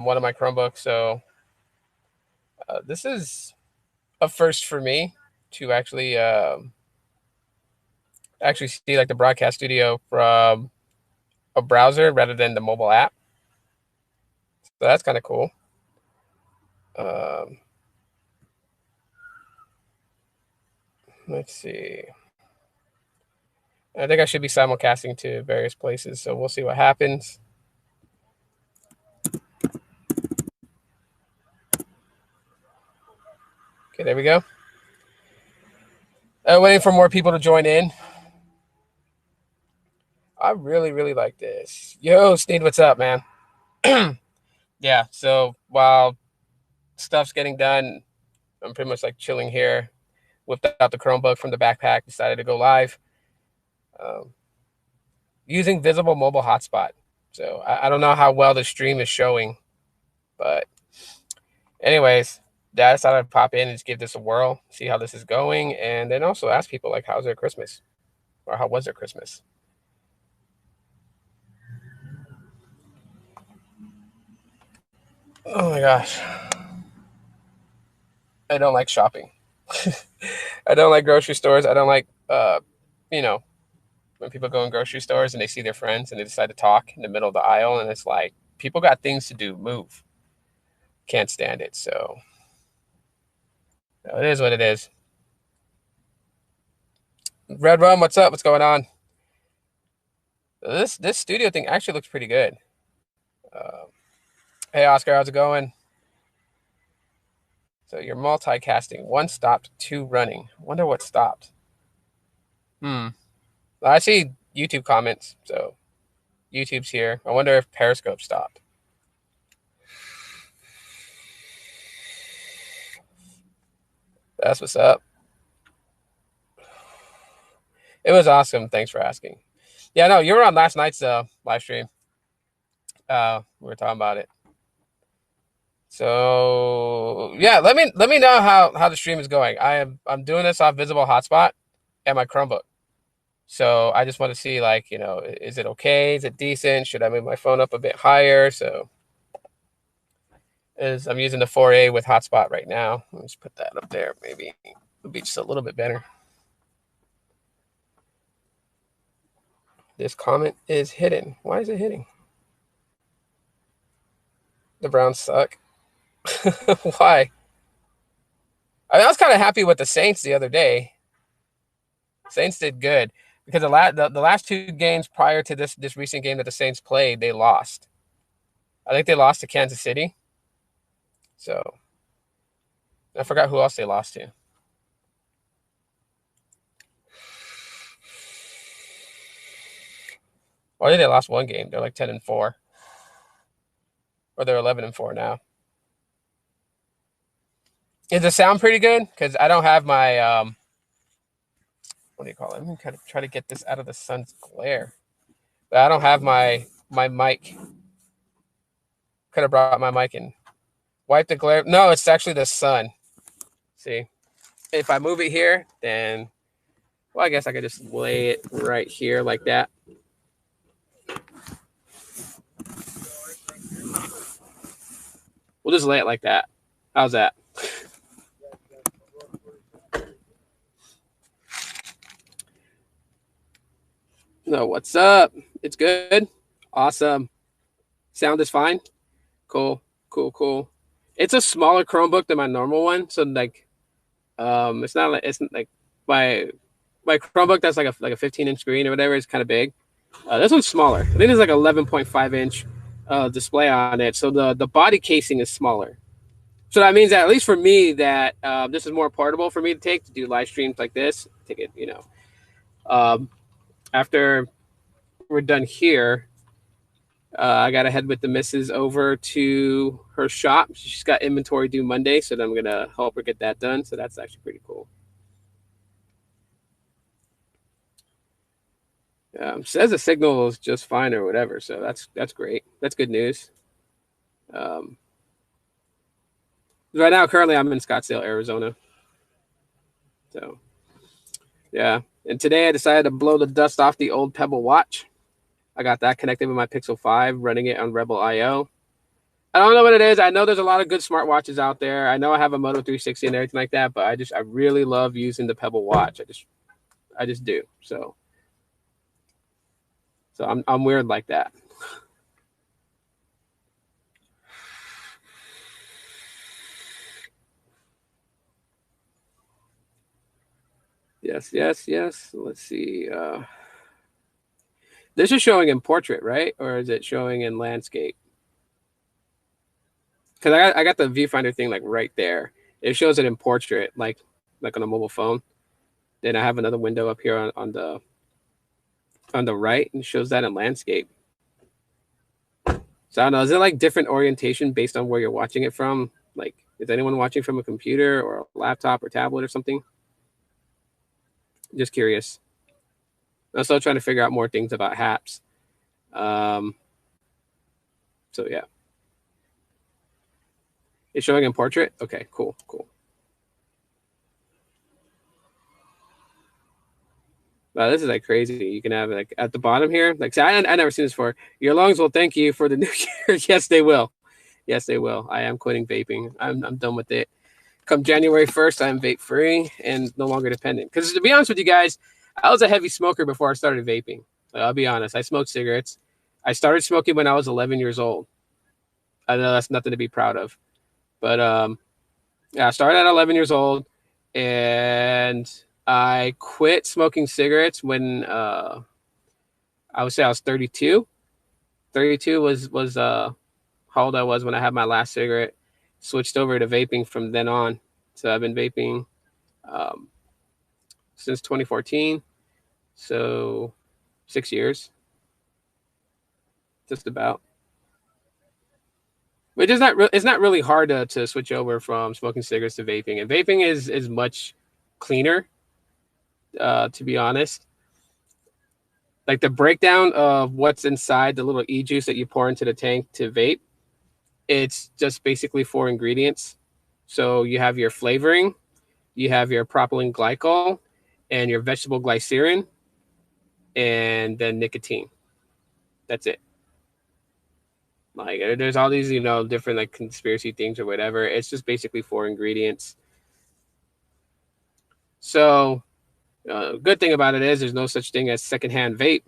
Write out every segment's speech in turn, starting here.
one of my Chromebooks. So this is a first for me to actually see like the broadcast studio from a browser rather than the mobile app. So that's kind of cool. Um, let's see. I think I should be simulcasting to various places, so we'll see what happens. Okay, there we go. Waiting for more people to join in. I really, really like this. Yo, Sneed, what's up, man? Yeah, so while stuff's getting done, I'm pretty much like chilling here. Whipped out the Chromebook from the backpack, decided to go live um, using visible mobile hotspot. So I don't know how well the stream is showing, but anyways, I decided to pop in and just give this a whirl, see how this is going, and then also ask people like, how's their Christmas? Or how was their Christmas? Oh my gosh. I don't like shopping. I don't like grocery stores. I don't like, you know, when people go in grocery stores and they see their friends and they decide to talk in the middle of the aisle, and it's like, people got things to do, move. Can't stand it. So it is what it is. Red Rum, what's up? What's going on? This studio thing actually looks pretty good. Uh, hey Oscar, how's it going? So you're multicasting. One stopped, two running. Wonder what stopped. I see YouTube comments, so YouTube's here. I wonder if Periscope stopped. That's what's up. It was awesome. Thanks for asking. Yeah, no, you were on last night's live stream. We were talking about it. So yeah, let me know how the stream is going. I'm doing this off Visible Hotspot and my Chromebook. So I just want to see, like, is it okay? Is it decent? Should I move my phone up a bit higher? So I'm using the 4A with hotspot right now. Let's put that up there. Maybe it'll be just a little bit better. This comment is hidden. Why is it hidden? The Browns suck. Why? I was kind of happy with the Saints the other day. Saints did good because the last two games prior to this recent game that the Saints played, they lost. I think they lost to Kansas City. So I forgot who else they lost to. Or I think they lost one game. They're like 10-4, or they're 11-4 now. Does it sound pretty good? Because I don't have my what do you call it? I'm gonna try to get this out of the sun's glare. But I don't have my mic. Could have brought my mic in. Wipe the glare. No, it's actually the sun. See, if I move it here, then well, I guess I could just lay it right here like that. We'll just lay it like that. How's that? No, what's up? It's good. Awesome. Sound is fine. Cool. It's a smaller Chromebook than my normal one, so like, it's not like my Chromebook that's like a 15-inch screen or whatever is kind of big. This one's smaller. I think there's like 11.5-inch display on it, so the body casing is smaller. So that means that, at least for me, that this is more portable for me to do live streams like this. Take it, after we're done here, I got to head with the missus over to her shop. She's got inventory due Monday, so then I'm going to help her get that done. So that's actually pretty cool. Says the signal is just fine or whatever, so that's great. That's good news. Right now, currently, I'm in Scottsdale, Arizona. So, yeah. And today I decided to blow the dust off the old Pebble watch. I got that connected with my Pixel 5, running it on Rebel IO. I don't know what it is. I know there's a lot of good smartwatches out there. I know I have a Moto 360 and everything like that, but I really love using the Pebble watch. I just do. So I'm weird like that. Yes, yes, yes. Let's see. This is showing in portrait, right? Or is it showing in landscape? Because I got the viewfinder thing like right there. It shows it in portrait, like on a mobile phone. Then I have another window up here on the right and shows that in landscape. So I don't know. Is it like different orientation based on where you're watching it from? Like, is anyone watching from a computer or a laptop or tablet or something? Just curious. I'm still trying to figure out more things about HAPS. So yeah. It's showing in portrait? Okay, cool, cool. Wow, this is like crazy. You can have like at the bottom here. Like, see, I never seen this before. Your lungs will thank you for the new year. Yes, they will. Yes, they will. I am quitting vaping. I'm done with it. Come January 1st, I'm vape free and no longer dependent. Because to be honest with you guys, I was a heavy smoker before I started vaping. Like, I'll be honest. I smoked cigarettes. I started smoking when I was 11 years old. I know that's nothing to be proud of, but yeah, I started at 11 years old, and I quit smoking cigarettes when I would say I was 32. 32 was how old I was when I had my last cigarette. Switched over to vaping from then on. So I've been vaping um, since 2014. So 6 years, just about. Which is it's not really hard to switch over from smoking cigarettes to vaping, and vaping is much cleaner. To be honest, like the breakdown of what's inside the little e-juice that you pour into the tank to vape, it's just basically four ingredients. So you have your flavoring, you have your propylene glycol, and your vegetable glycerin, and then nicotine. That's it. Like there's all these, different like conspiracy things or whatever. It's just basically four ingredients. So, good thing about it is there's no such thing as secondhand vape.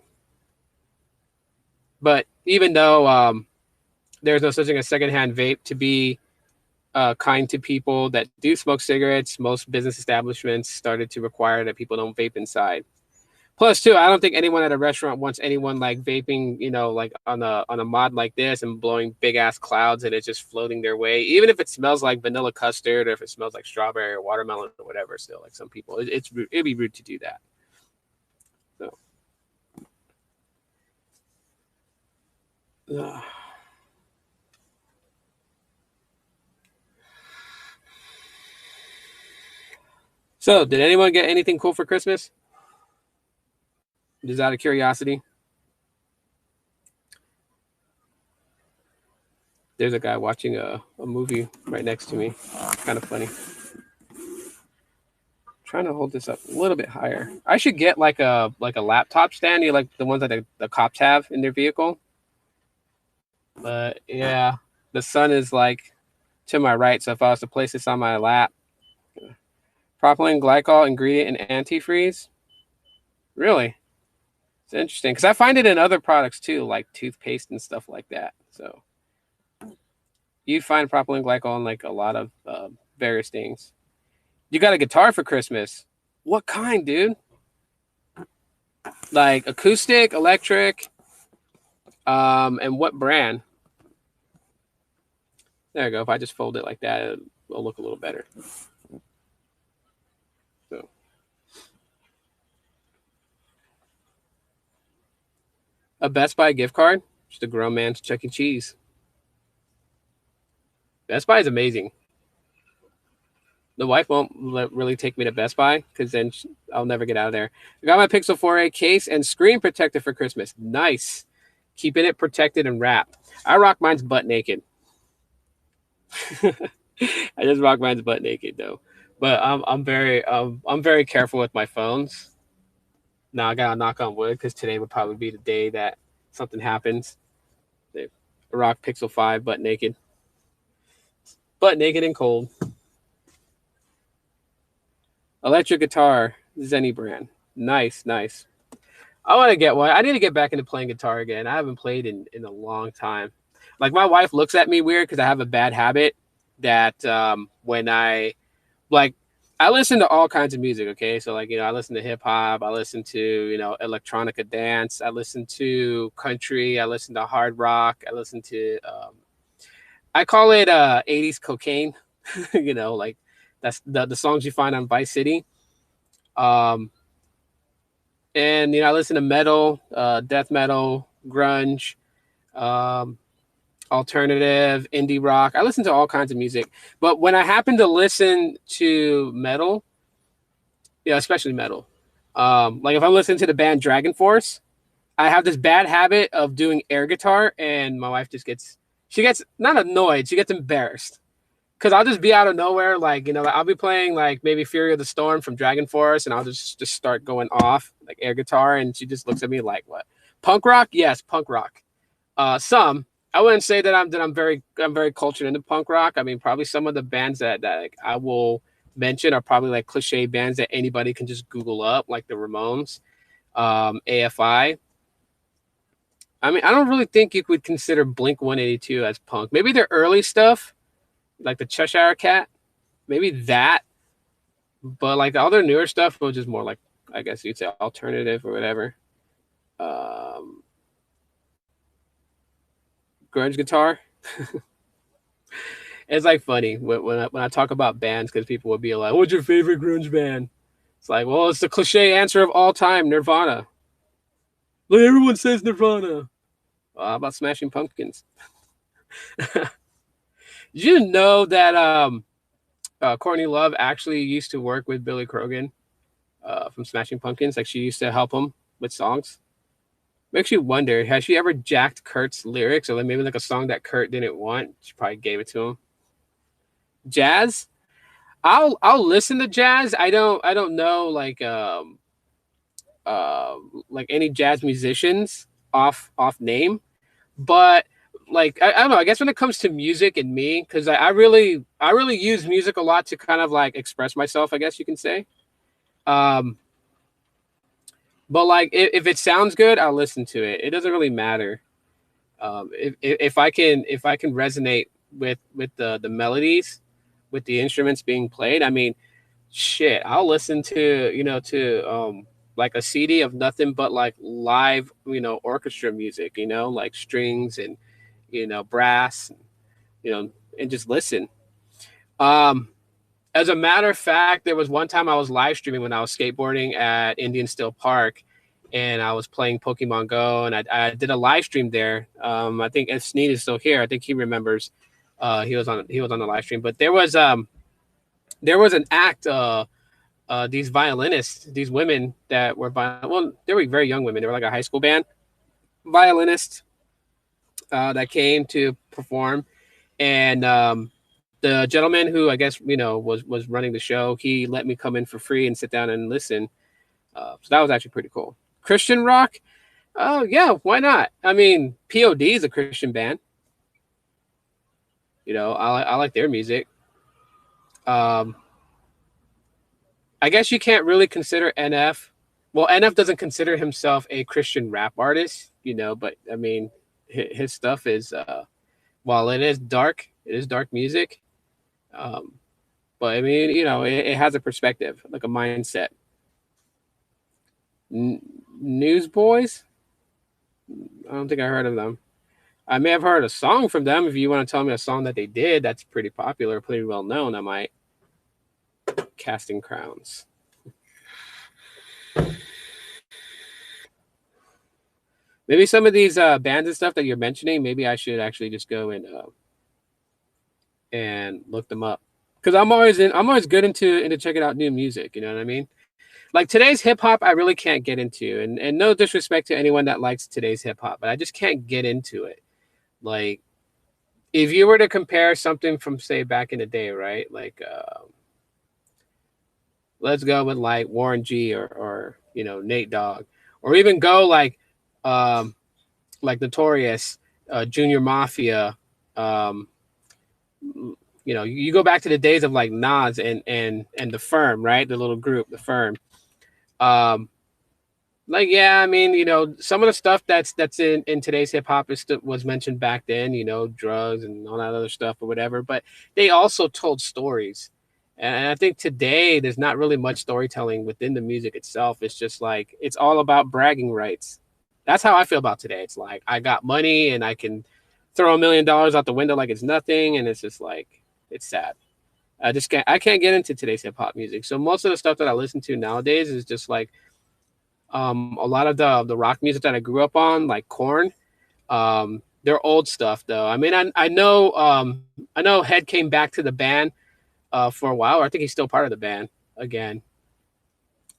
But even though there's no such thing as secondhand vape, to be kind to people that do smoke cigarettes, most business establishments started to require that people don't vape inside. Plus, too, I don't think anyone at a restaurant wants anyone like vaping, like on a mod like this and blowing big ass clouds and it's just floating their way. Even if it smells like vanilla custard or if it smells like strawberry or watermelon or whatever, still like some people, it'd be rude to do that. So, so did anyone get anything cool for Christmas? Just out of curiosity. There's a guy watching a movie right next to me. Kind of funny. Trying to hold this up a little bit higher. I should get like a laptop stand, like the ones that the cops have in their vehicle. But yeah, the sun is like to my right, so if I was to place this on my lap, propylene glycol ingredient and antifreeze. Really, it's interesting because I find it in other products too, like toothpaste and stuff like that. So you find propylene glycol in like a lot of various things. You got a guitar for Christmas. What kind, dude? Like acoustic, electric, and what brand? There you go. If I just fold it like that, it'll look a little better. So, a Best Buy gift card, just a grown man's Chuck E. Cheese. Best Buy is amazing. The wife won't really take me to Best Buy because then I'll never get out of there. I got my Pixel 4a case and screen protector for Christmas. Nice. Keeping it protected and wrapped. I rock mine's butt naked. I just rock mine's butt naked though. But I'm very careful with my phones. Now I gotta knock on wood because today would probably be the day that something happens. They rock Pixel 5 butt naked. Butt naked and cold. Electric guitar, Zenny brand. Nice, nice. I want to get one. I need to get back into playing guitar again. I haven't played in a long time. Like my wife looks at me weird because I have a bad habit that when I like I listen to all kinds of music, okay? So like, I listen to hip hop, I listen to, electronica dance, I listen to country, I listen to hard rock, I listen to I call it 80s cocaine, like that's the songs you find on Vice City. Um and I listen to metal, death metal, grunge, um alternative, indie rock. I listen to all kinds of music. But when I happen to listen to metal, yeah, especially metal. Like if I'm listening to the band Dragon Force, I have this bad habit of doing air guitar, and my wife she gets not annoyed, she gets embarrassed because I'll just be out of nowhere, like I'll be playing like maybe Fury of the Storm from Dragon Force, and I'll just start going off like air guitar, and she just looks at me like, "What? Punk rock? Yes, punk rock. Some. I wouldn't say that I'm very cultured into punk rock. I mean, probably some of the bands that like, I will mention are probably like cliche bands that anybody can just Google up, like the Ramones, AFI. I mean, I don't really think you could consider Blink 182 as punk. Maybe their early stuff, like the Cheshire Cat, maybe that. But like the other newer stuff was just more like, I guess you'd say, alternative or whatever. Um, Grunge guitar. It's like funny when I talk about bands because people will be like, "What's your favorite grunge band?" It's like, well, it's the cliche answer of all time, Nirvana. Like everyone says Nirvana. Well, how about Smashing Pumpkins? Did you know that Courtney Love actually used to work with Billy Corgan from Smashing Pumpkins? Like she used to help him with songs. Makes you wonder, has she ever jacked Kurt's lyrics, or maybe like a song that Kurt didn't want? She probably gave it to him. Jazz? I'll listen to jazz. I don't know like any jazz musicians off name, but like I don't know. I guess when it comes to music and me, because I really use music a lot to kind of like express myself. I guess you can say. Um, but like if it sounds good, I'll listen to it. It doesn't really matter. If I can resonate with the melodies, with the instruments being played. I mean, shit, I'll listen to like a CD of nothing but like live, orchestra music, like strings and brass, you know, and just listen. Um, as a matter of fact, there was one time I was live streaming when I was skateboarding at Indian Still Park, and I was playing Pokemon Go, and I did a live stream there. I think if Sneed is still here, I think he remembers. He was on the live stream, but there was an act. These violinists, these women that were well, they were very young women. They were like a high school band violinists that came to perform, and the gentleman who I guess was running the show, he let me come in for free and sit down and listen. So that was actually pretty cool. Christian rock, oh yeah, why not? I mean, POD is a Christian band. I like their music. Um, I guess you can't really consider NF. Well, NF doesn't consider himself a Christian rap artist, but I mean, his stuff is, while it is dark music. Um, but I mean, it has a perspective, like a mindset. Newsboys? I don't think I heard of them. I may have heard a song from them. If you want to tell me a song that they did that's pretty popular, pretty well known, I might. Casting Crowns. Maybe some of these bands and stuff that you're mentioning, maybe I should actually just go and look them up, because I'm always good into checking out new music. You know what I mean? Like today's hip hop, I really can't get into, and no disrespect to anyone that likes today's hip hop, but I just can't get into it. Like if you were to compare something from say back in the day, right? Like let's go with like Warren G or Nate Dogg, or even go um, like Notorious, Junior Mafia, um, You know, you go back to the days of like Nas and the Firm, right? The little group, the Firm. Um, like yeah, I mean, you know, some of the stuff that's in today's hip hop was mentioned back then, you know, drugs and all that other stuff or whatever, but they also told stories. And I think today there's not really much storytelling within the music itself. It's just like it's all about bragging rights. That's how I feel about today. It's like I got money and I can throw $1 million out the window like it's nothing, and it's just like it's sad. I can't get into today's hip hop music. So most of the stuff that I listen to nowadays is just like a lot of the rock music that I grew up on, like Korn. They're old stuff though. I mean, I know Head came back to the band for a while. Or I think he's still part of the band again.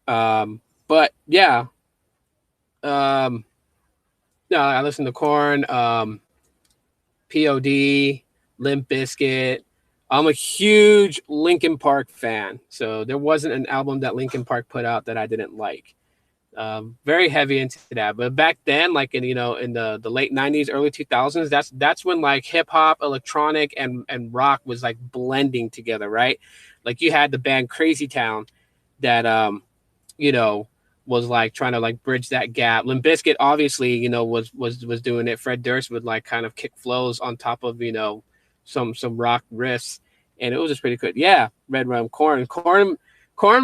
But yeah, um, no, I listen to Korn, POD, Limp Bizkit. I'm a huge Linkin Park fan, so there wasn't an album that Linkin Park put out that I didn't like. Very heavy into that. But back then, like in in the late '90s, early 2000s, that's when like hip hop, electronic, and rock was like blending together, right? Like you had the band Crazy Town that you know was like trying to like bridge that gap. Limp Bizkit obviously was doing it. Fred Durst would like kind of kick flows on top of some rock riffs, and it was just pretty good. Yeah, Red Rum, Corn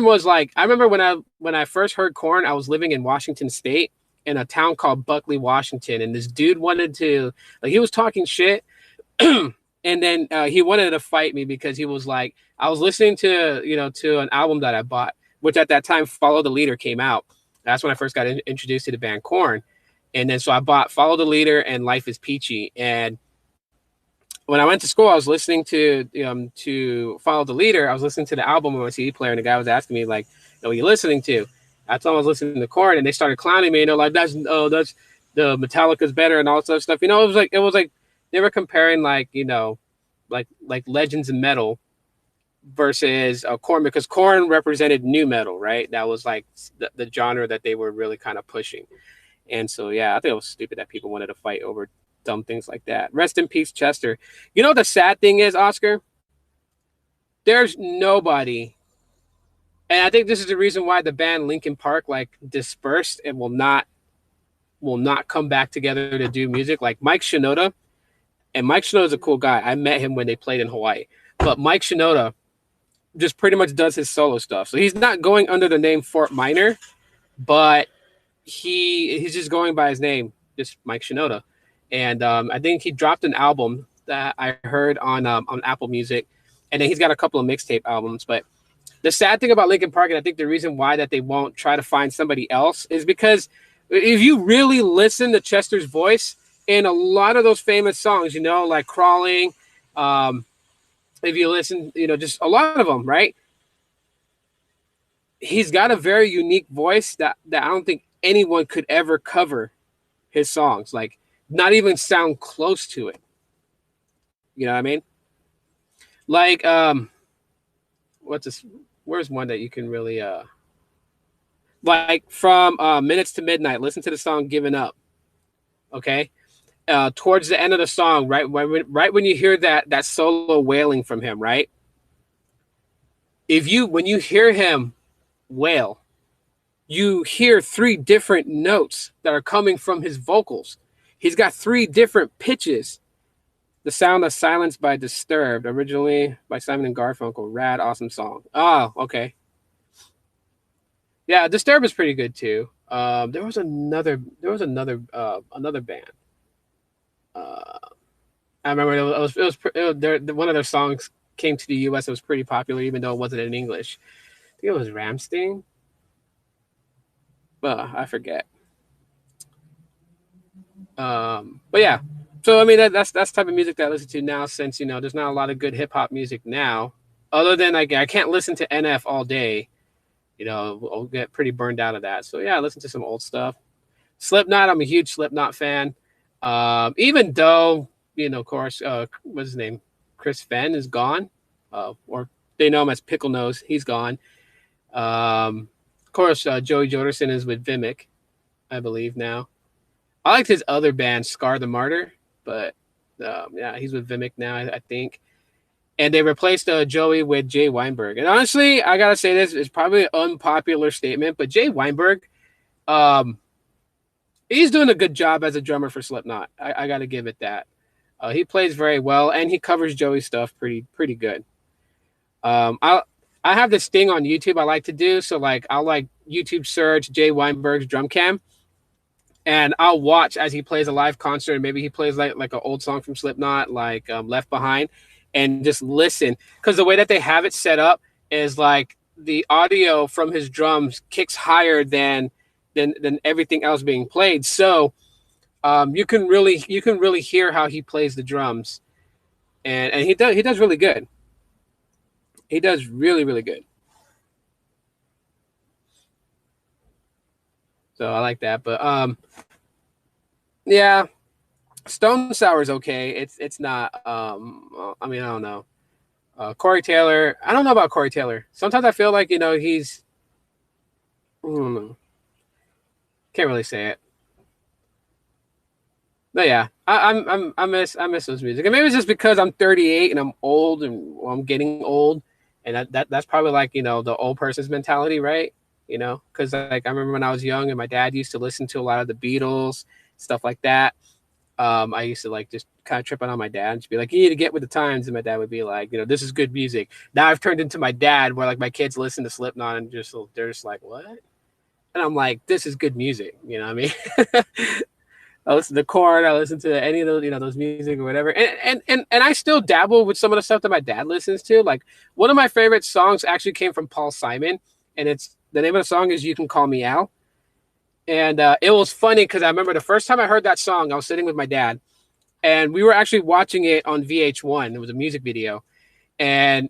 was like I remember when I first heard Corn, I was living in Washington State in a town called Buckley, Washington, and this dude wanted to like he was talking shit, and then he wanted to fight me because he was like I was listening to to an album that I bought, which at that time Follow the Leader came out. That's when I first got introduced to the band Corn, and then so I bought Follow the Leader and Life is Peachy, and when I went to school, I was listening to Follow the Leader. I was listening to the album on my CD player, and the guy was asking me like, "What are you listening to?" I told him I was listening to Korn, and they started clowning me. And they're like, "That's the Metallica's better," and all that stuff. It was like they were comparing like legends in metal versus Korn because Korn represented new metal, right? That was like the genre that they were really kind of pushing. And so yeah, I think it was stupid that people wanted to fight over dumb things like that. Rest in peace, Chester. You know what the sad thing is, Oscar? There's nobody, and I think this is the reason why the band Linkin Park like dispersed and will not come back together to do music. Like Mike Shinoda, and Mike Shinoda's a cool guy. I met him when they played in Hawaii, but Mike Shinoda just pretty much does his solo stuff. So he's not going under the name Fort Minor, but he's just going by his name, just Mike Shinoda. And I think he dropped an album that I heard on Apple Music, and then he's got a couple of mixtape albums. But the sad thing about Linkin Park, and I think the reason why that they won't try to find somebody else, is because if you really listen to Chester's voice in a lot of those famous songs, like Crawling, if you listen, just a lot of them, right? He's got a very unique voice that I don't think anyone could ever cover his songs. Like, not even sound close to it. You know what I mean? Like, what's this? Where's one that you can really, like from Minutes to Midnight, listen to the song Giving Up. Okay. Towards the end of the song, right when you hear that solo wailing from him, right? When you hear him wail, you hear 3 different notes that are coming from his vocals. He's got 3 different pitches. The Sound of Silence by Disturbed, originally by Simon and Garfunkel. Rad, awesome song. Oh, okay. Yeah, Disturbed is pretty good too. There was another band. I remember one of their songs came to the U.S. It was pretty popular, even though it wasn't in English. I think it was Ramstein. I forget. But yeah, so I mean that's the type of music that I listen to now. Since there's not a lot of good hip hop music now, other than I can't listen to NF all day. I'll get pretty burned out of that. So yeah, I listen to some old stuff. Slipknot, I'm a huge Slipknot fan. Even though of course, what's his name, Chris Fenn is gone, or they know him as Pickle Nose. He's gone. Of course, Joey Jordison is with Vimic, I believe now. I liked his other band, Scar the Martyr, but yeah, he's with Vimic now, I think. and they replaced Joey with Jay Weinberg. And honestly, I gotta say this is probably an unpopular statement, but Jay Weinberg, um, he's doing a good job as a drummer for Slipknot. I gotta give it that. He plays very well, and he covers Joey's stuff pretty good. I have this thing on YouTube I like to do, so like I'll like YouTube search Jay Weinberg's drum cam, and I'll watch as he plays a live concert. And maybe he plays like an old song from Slipknot, like Left Behind, and just listen, because the way that they have it set up is like the audio from his drums kicks higher than everything else being played. So you can really hear how he plays the drums, and he does really good. He does really good. So I like that. But yeah, Stone Sour is okay. It's not. I mean, I don't know. Corey Taylor. I don't know about Corey Taylor. Sometimes I feel like he's. I don't know. Can't really say it. But yeah, I miss those music, and maybe it's just because I'm 38 and I'm old and I'm getting old, and that's probably like the old person's mentality, right? Because like I remember when I was young and my dad used to listen to a lot of the Beatles, stuff like that. I used to like just kind of trip out on my dad and just be like, you need to get with the times, and my dad would be like, this is good music. Now I've turned into my dad, where like my kids listen to Slipknot and they're just like, what? And I'm like, this is good music, you know what I mean? I listen to Korn, I listen to any of those, those music or whatever. And I still dabble with some of the stuff that my dad listens to. Like one of my favorite songs actually came from Paul Simon, and it's the name of the song is You Can Call Me Al. And it was funny because I remember the first time I heard that song, I was sitting with my dad, and we were actually watching it on VH1. It was a music video. And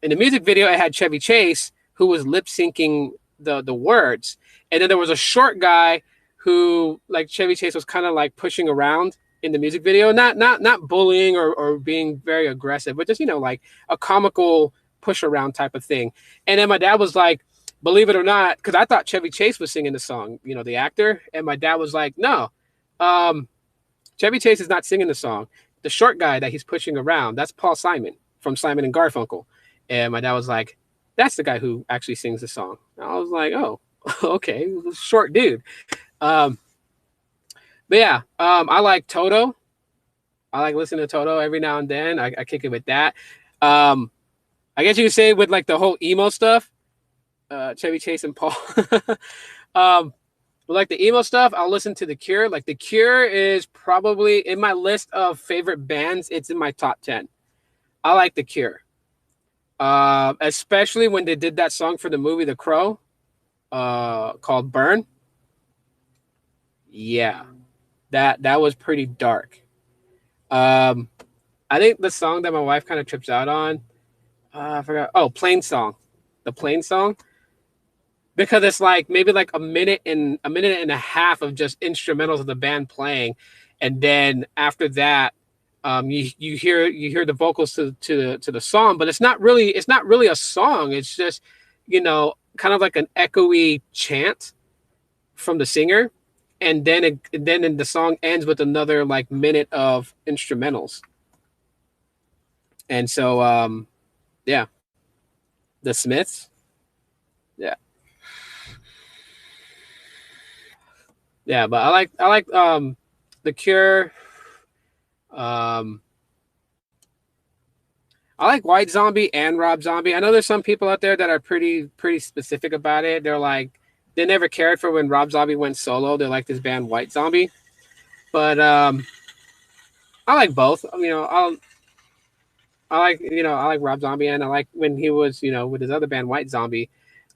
in the music video, it had Chevy Chase, who was lip syncing the words. And then there was a short guy who, like, Chevy Chase was kind of like pushing around in the music video, not bullying or being very aggressive, but just like a comical push around type of thing. And then my dad was like, believe it or not, because I thought Chevy Chase was singing the song, the actor, and my dad was like, no, Chevy Chase is not singing the song. The short guy that he's pushing around, that's Paul Simon from Simon and Garfunkel. And my dad was like, that's the guy who actually sings the song. And I was like, oh, okay, short dude. But yeah, I like Toto. I like listening to Toto every now and then. I kick it with that. I guess you could say with like the whole emo stuff, Chevy Chase and Paul. But like the emo stuff, I'll listen to The Cure. Like The Cure is probably in my list of favorite bands. It's in my top 10. I like The Cure. Especially when they did that song for the movie The Crow, called Burn. Yeah, that was pretty dark. I think the song that my wife kind of trips out on, I forgot. Oh, Plain Song, the Plain Song, because it's like maybe like a minute and a half of just instrumentals of the band playing, and then after that, you hear the vocals to the song, but it's not really a song. It's just kind of like an echoey chant from the singer, and then the song ends with another like minute of instrumentals. And so yeah, the Smiths, yeah, but I like The Cure. I like White Zombie and Rob Zombie. I know there's some people out there that are pretty specific about it. They're like, they never cared for when Rob Zombie went solo. They like this band White Zombie. But I like both. I like Rob Zombie, and I like when he was, with his other band White Zombie.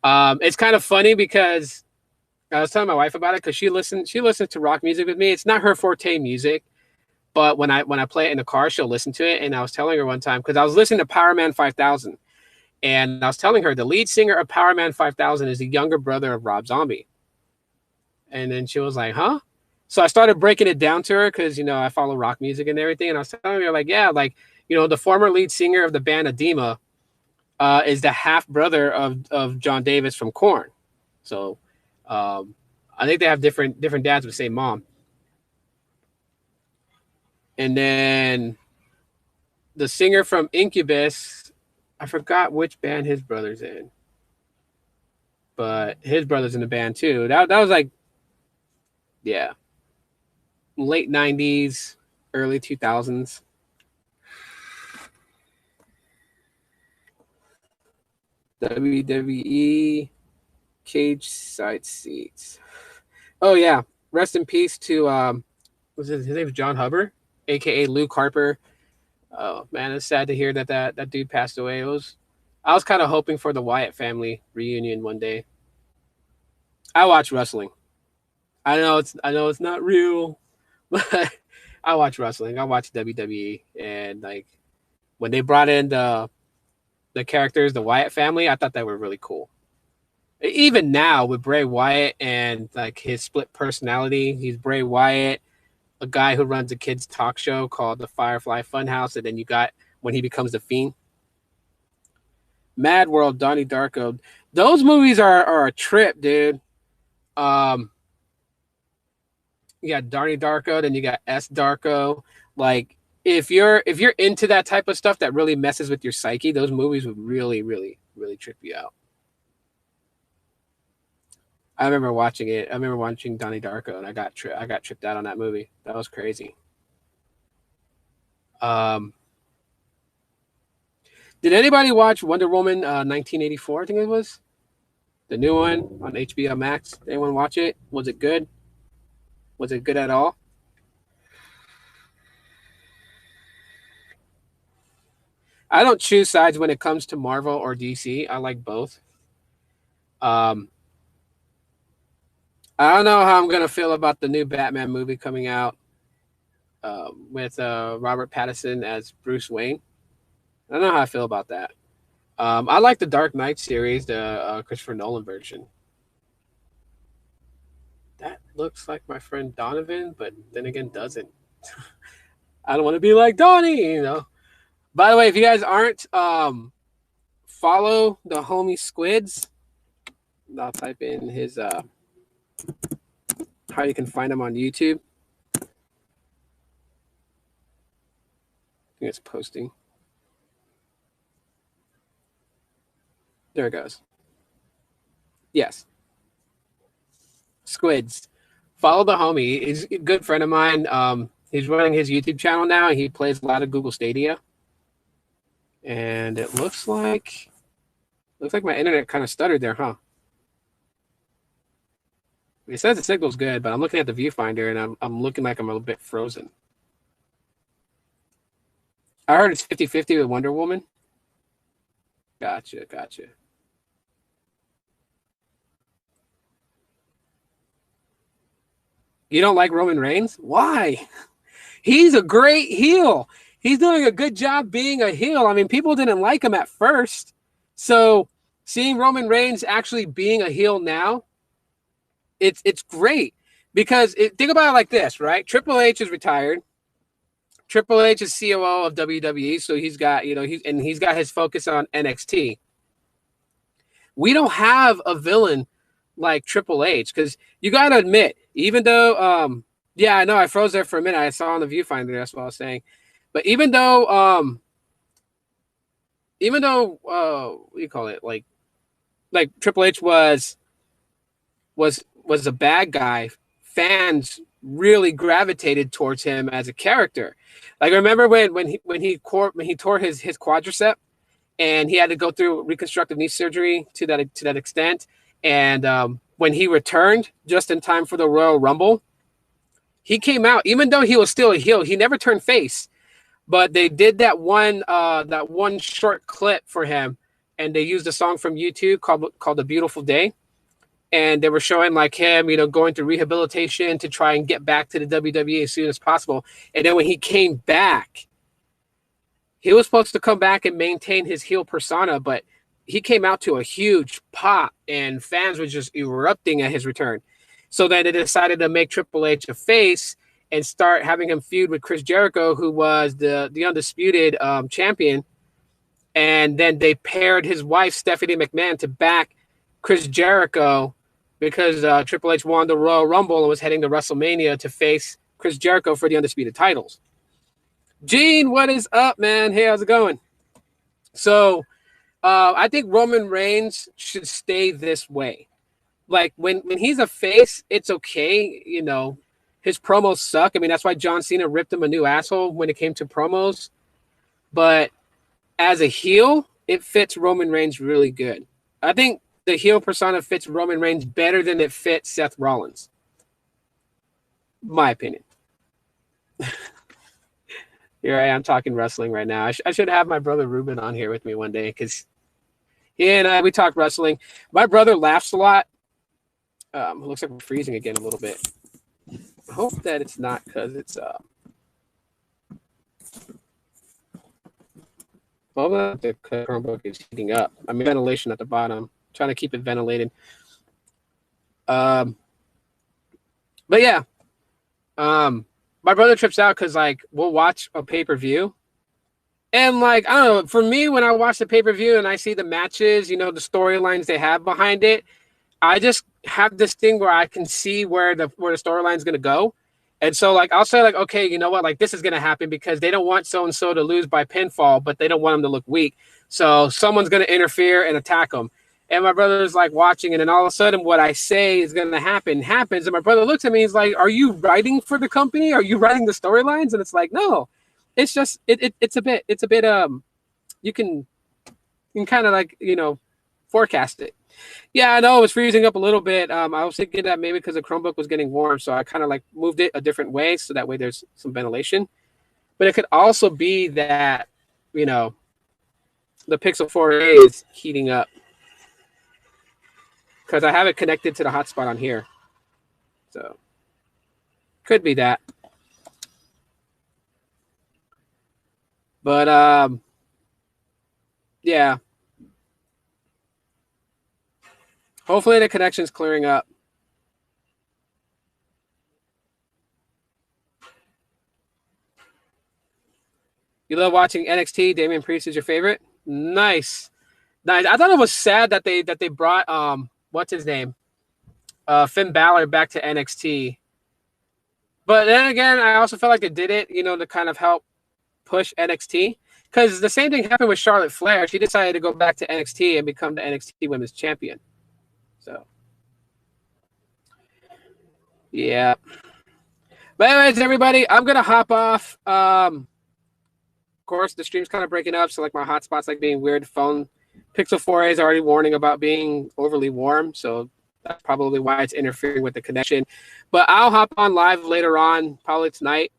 It's kind of funny because I was telling my wife about it, because she listens to rock music with me. It's not her forte music. But when I play it in the car, she'll listen to it. And I was telling her one time, because I was listening to Power Man 5000, and I was telling her the lead singer of Power Man 5000 is the younger brother of Rob Zombie. And then she was like, huh? So I started breaking it down to her, because, I follow rock music and everything. And I was telling her, like, yeah, like, the former lead singer of the band Edema is the half brother of John Davis from Korn. So I think they have different dads with the same mom. And then the singer from Incubus. I forgot which band his brother's in, but his brother's in the band too. That was like, yeah, late '90s, early 2000s. WWE cage side seats. Oh yeah, rest in peace to was his name was John Hubbard, aka Luke Harper. Oh man, it's sad to hear that dude passed away. I was kind of hoping for the Wyatt family reunion one day. I watch wrestling. I know it's not real, but I watch wrestling. I watch WWE, and like when they brought in the characters, the Wyatt family, I thought they were really cool. Even now with Bray Wyatt and like his split personality, he's Bray Wyatt, a guy who runs a kids talk show called the Firefly Funhouse, and then you got when he becomes the Fiend. Mad World, Donnie Darko. Those movies are a trip, dude. Um, you got Donnie Darko, then you got S Darko. Like if you're into that type of stuff that really messes with your psyche, those movies would really, really, really trip you out. I remember watching it. I remember watching Donnie Darko, and I got tripped out on that movie. That was crazy. Um, did anybody watch Wonder Woman 1984? I think it was the new one on HBO Max. Did anyone watch it? Was it good? Was it good at all? I don't choose sides when it comes to Marvel or DC. I like both. Um, I don't know how I'm gonna feel about the new Batman movie coming out with Robert Pattinson as Bruce Wayne. I don't know how I feel about that. I like the Dark Knight series, the Christopher Nolan version. That looks like my friend Donovan, but then again, doesn't. I don't want to be like Donnie, you know. By the way, if you guys aren't, follow the homie Squids. I'll type in his how you can find him on YouTube. I think it's posting. There it goes. Yes, Squids. Follow the homie. He's a good friend of mine. He's running his YouTube channel now. He plays a lot of Google Stadia, and it looks like my internet kind of stuttered there, huh? It says the signal's good, but I'm looking at the viewfinder and I'm looking like I'm a little bit frozen. I heard it's 50-50 with Wonder Woman. Gotcha, gotcha. You don't like Roman Reigns? Why? He's a great heel. He's doing a good job being a heel. I mean, people didn't like him at first. So seeing Roman Reigns actually being a heel now, it's great because think about it like this, right? Triple H is retired. Triple H is COO of WWE, so he's got he's got his focus on NXT. We don't have a villain like Triple H because you got to admit, even though yeah, I know I froze there for a minute. I saw on the viewfinder. That's what I was saying. But even though what do you call it, like Triple H was a bad guy, fans really gravitated towards him as a character. Like remember when he tore his quadricep and he had to go through reconstructive knee surgery to that extent, and when he returned just in time for the Royal Rumble, he came out even though he was still a heel. He never turned face, but they did that one short clip for him, and they used a song from YouTube called "A Beautiful Day." And they were showing like him, going through rehabilitation to try and get back to the WWE as soon as possible. And then when he came back, he was supposed to come back and maintain his heel persona, but he came out to a huge pop and fans were just erupting at his return. So then they decided to make Triple H a face and start having him feud with Chris Jericho, who was the undisputed champion. And then they paired his wife, Stephanie McMahon, to back Chris Jericho because Triple H won the Royal Rumble and was heading to WrestleMania to face Chris Jericho for the undisputed titles. Gene, what is up, man? Hey, how's it going? So, I think Roman Reigns should stay this way. Like when he's a face, it's okay. You know, his promos suck. I mean, that's why John Cena ripped him a new asshole when it came to promos. But as a heel, it fits Roman Reigns really good. I think the heel persona fits Roman Reigns better than it fits Seth Rollins. My opinion. Here I am talking wrestling right now. I should have my brother Ruben on here with me one day because he and I, we talk wrestling. My brother laughs a lot. It looks like we're freezing again a little bit. I hope that it's not because it's well, the Chromebook is heating up. I mean, ventilation at the bottom. I'm trying to keep it ventilated. But yeah, my brother trips out because like we'll watch a pay-per-view, and like I don't know, for me when I watch the pay-per-view and I see the matches, you know, the storylines they have behind it, I just have this thing where I can see where the storyline is gonna go. And so like I'll say like, okay, you know what, like this is gonna happen because they don't want so and so to lose by pinfall, but they don't want them to look weak. So someone's gonna interfere and attack them. And my brother's like watching, and then all of a sudden, what I say is gonna happens. And my brother looks at me, he's like, "Are you writing for the company? Are you writing the storylines?" And it's like, no, it's just it's a bit you can kind of like forecast it. Yeah, I know it was freezing up a little bit. I was thinking that maybe because the Chromebook was getting warm, so I kind of like moved it a different way so that way there's some ventilation. But it could also be that, you know, the Pixel 4a is heating up because I have it connected to the hotspot on here. So could be that. But yeah. Hopefully the connection's clearing up. You love watching NXT. Damian Priest is your favorite. Nice. I thought it was sad that they brought what's his name, Finn Balor back to NXT. But then again, I also felt like they did it, you know, to kind of help push NXT. Because the same thing happened with Charlotte Flair. She decided to go back to NXT and become the NXT Women's Champion. So, yeah. But anyways, everybody, I'm gonna hop off. Of course, the stream's kind of breaking up, so like my hotspot's like being weird. Phone Pixel 4a is already warning about being overly warm, so that's probably why it's interfering with the connection. But I'll hop on live later on, probably tonight,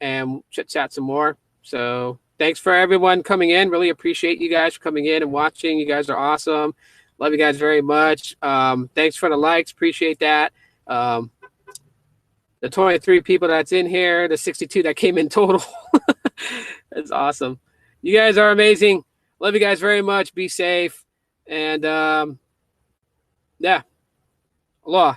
and chit chat some more. So thanks for everyone coming in. Really appreciate you guys for coming in and watching. You guys are awesome. Love you guys very much. Thanks for the likes. Appreciate that. The 23 people that's in here, the 62 that came in total. That's awesome. You guys are amazing. Love you guys very much. Be safe. And yeah. Aloha.